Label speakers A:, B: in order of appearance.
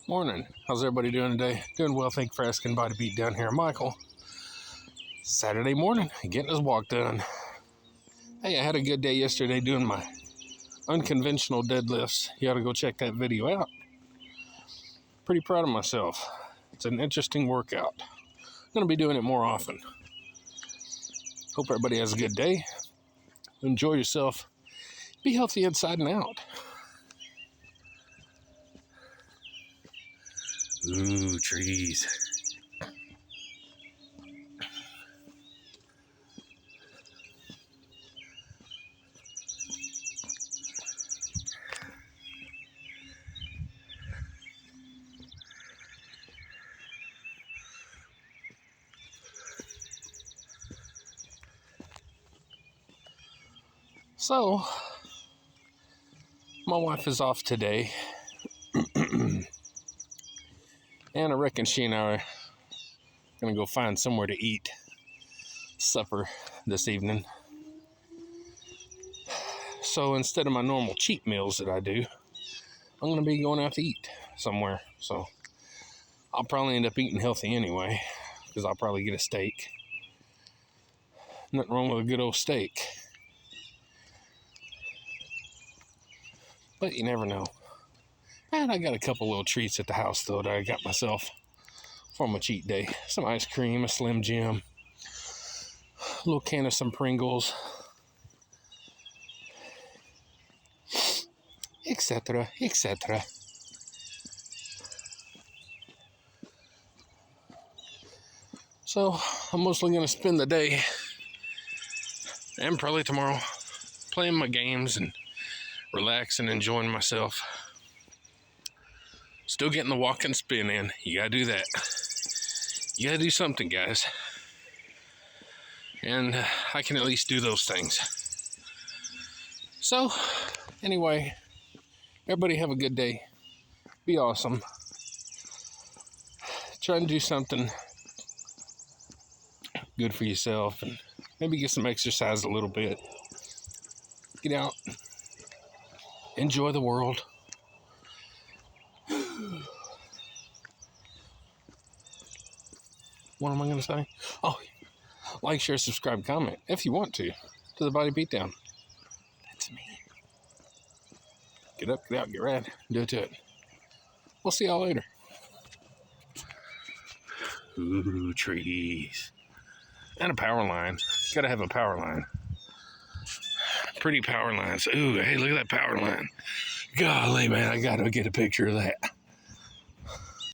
A: Morning. How's everybody doing today? Doing well, thank you for asking. Body beat down here, Michael. Saturday morning, getting his walk done. Hey, I had a good day yesterday doing my unconventional deadlifts. You ought to go check that video out. Pretty proud of myself. It's an interesting workout. I'm going to be doing it more often. Hope everybody has a good day. Enjoy yourself. Be healthy inside and out. Ooh, trees. So, my wife is off today. And I reckon she and I are going to go find somewhere to eat supper this evening. So instead of my normal cheat meals that I do, I'm going to be going out to eat somewhere. So I'll probably end up eating healthy anyway, because I'll probably get a steak. Nothing wrong with a good old steak. But you never know. And I got a couple little treats at the house, though, that I got myself for my cheat day. Some ice cream, a Slim Jim, a little can of some Pringles, etc., etc. So, I'm mostly going to spend the day, and probably tomorrow, playing my games and relaxing, enjoying myself. Still getting the walk and spin in. You gotta do that. You gotta do something, guys. And I can at least do those things. So, anyway, everybody have a good day. Be awesome. Try and do something good for yourself and maybe get some exercise a little bit. Get out. Enjoy the world. What am I going to say? Oh, like, share, subscribe, comment, if you want to the Body Beatdown. That's me. Get up, get out, get rad, do it to it. We'll see y'all later. Ooh, trees. And a power line. Gotta have a power line. Pretty power lines. Ooh, hey, look at that power line. Golly, man, I gotta get a picture of that.